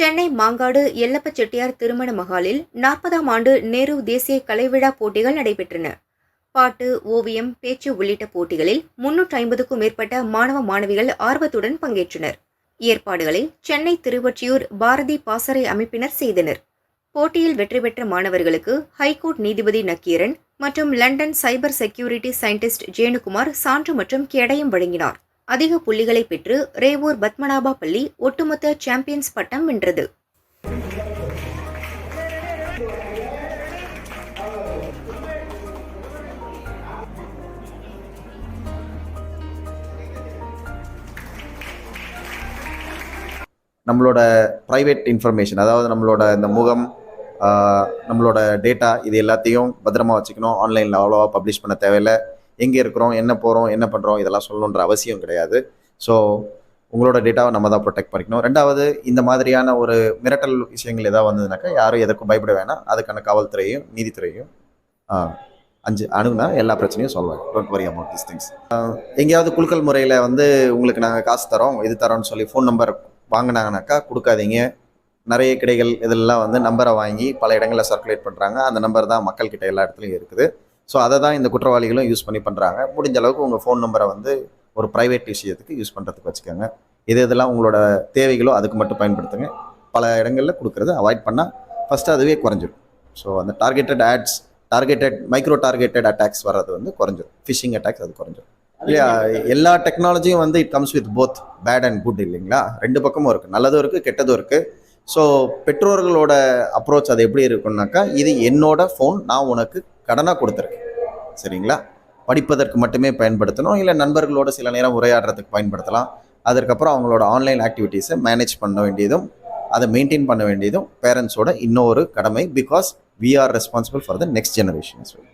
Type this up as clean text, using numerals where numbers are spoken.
சென்னை மாங்காடு எல்லப்ப செட்டியார் திருமண மகாலில் 40ஆம் ஆண்டு நேரு தேசிய கலைவிழா போட்டிகள் நடைபெற்றன. பாட்டு, ஓவியம், பேச்சு உள்ளிட்ட போட்டிகளில் 350க்கும் மேற்பட்ட மாணவ மாணவிகள் ஆர்வத்துடன் பங்கேற்றனர். ஏற்பாடுகளை சென்னை திருவொற்றியூர் பாரதி பாசறை அமைப்பினர் செய்தனர். போட்டியில் வெற்றி பெற்ற மாணவர்களுக்கு ஹைகோர்ட் நீதிபதி நக்கீரன் மற்றும் லண்டன் சைபர் செக்யூரிட்டி சயின்டிஸ்ட் ஜேனுகுமார் சான்று மற்றும் கேடயம் வழங்கினார். அதிக புள்ளிகளை பெற்று ரேவூர் பத்மநாபா பள்ளி ஒட்டுமொத்த சாம்பியன்ஸ் பட்டம் வென்றது. நம்மளோட ப்ரைவேட் இன்ஃபர்மேஷன், அதாவது நம்மளோட இந்த முகம், நம்மளோட டேட்டா, இது எல்லாத்தையும் பத்திரமா வச்சுக்கணும். ஆன்லைனில் அவ்வளோவா பப்ளிஷ் பண்ண தேவையில்லை. எங்கே இருக்கிறோம், என்ன போகிறோம், என்ன பண்ணுறோம், இதெல்லாம் சொல்லணுன்ற அவசியம் கிடையாது. ஸோ உங்களோட டேட்டாவை நம்ம தான் ப்ரொடெக்ட் பண்ணிக்கணும். ரெண்டாவது, இந்த மாதிரியான ஒரு மிரட்டல் விஷயங்கள் ஏதாவது வந்ததுனாக்கா யாரும் எதுக்கும் பயப்பட வேணாம். அதுக்கான காவல்துறையும் நீதித்துறையும் அணுகுனா எல்லா பிரச்சனையும் சொல்லுவாங்க. Don't worry about this things. எங்கேயாவது குலுக்கல் முறையில் உங்களுக்கு நாங்கள் காசு தரோம், இது தரோம்னு சொல்லி ஃபோன் நம்பர் வாங்கினாங்கனாக்கா கொடுக்காதீங்க. நிறைய கிடைகள் இதெல்லாம் நம்பரை வாங்கி பல இடங்களில் சர்க்குலேட் பண்ணுறாங்க. அந்த நம்பர் தான் மக்கள்கிட்ட எல்லா இடத்துலையும் இருக்குது. ஸோ அதை தான் இந்த குற்றவாளிகளும் யூஸ் பண்ணி பண்ணுறாங்க. முடிஞ்ச அளவுக்கு உங்கள் ஃபோன் நம்பரை ஒரு ப்ரைவேட் விஷயத்துக்கு யூஸ் பண்ணுறதுக்கு வச்சுக்கோங்க. இதெல்லாம் உங்களோட தேவைகளோ அதுக்கு மட்டும் பயன்படுத்துங்க. பல இடங்களில் கொடுக்குறத அவாய்ட் பண்ணால் ஃபஸ்ட்டு அதுவே குறைஞ்சிடும். ஸோ அந்த மைக்ரோ டார்கெட்டட் அட்டாக்ஸ் வர்றது குறைஞ்சிடும். ஃபிஷிங் அட்டாக்ஸ் அது குறைஞ்சிடும் இல்லையா? எல்லா டெக்னாலஜியும் it comes with both bad and good இல்லைங்களா? ரெண்டு பக்கமும் இருக்குது, நல்லதும் இருக்குது, கெட்டதும் இருக்குது. ஸோ பெற்றோர்களோட அப்ரோச் அது எப்படி இருக்குன்னாக்கா, இது என்னோட ஃபோன், நான் உனக்கு கடனாக கொடுத்துருக்கேன், சரிங்களா? படிப்பதற்கு மட்டுமே பயன்படுத்தணும், இல்லை நண்பர்களோட சில நேரம் உரையாடுறதுக்கு பயன்படுத்தலாம். அதற்கப்புறம் அவங்களோட ஆன்லைன் ஆக்டிவிட்டீஸை மேனேஜ் பண்ண வேண்டியதும் அதை மெயின்டைன் பண்ண வேண்டியதும் பேரண்ட்ஸோட இன்னொரு கடமை. Because we are responsible for the next generation as well.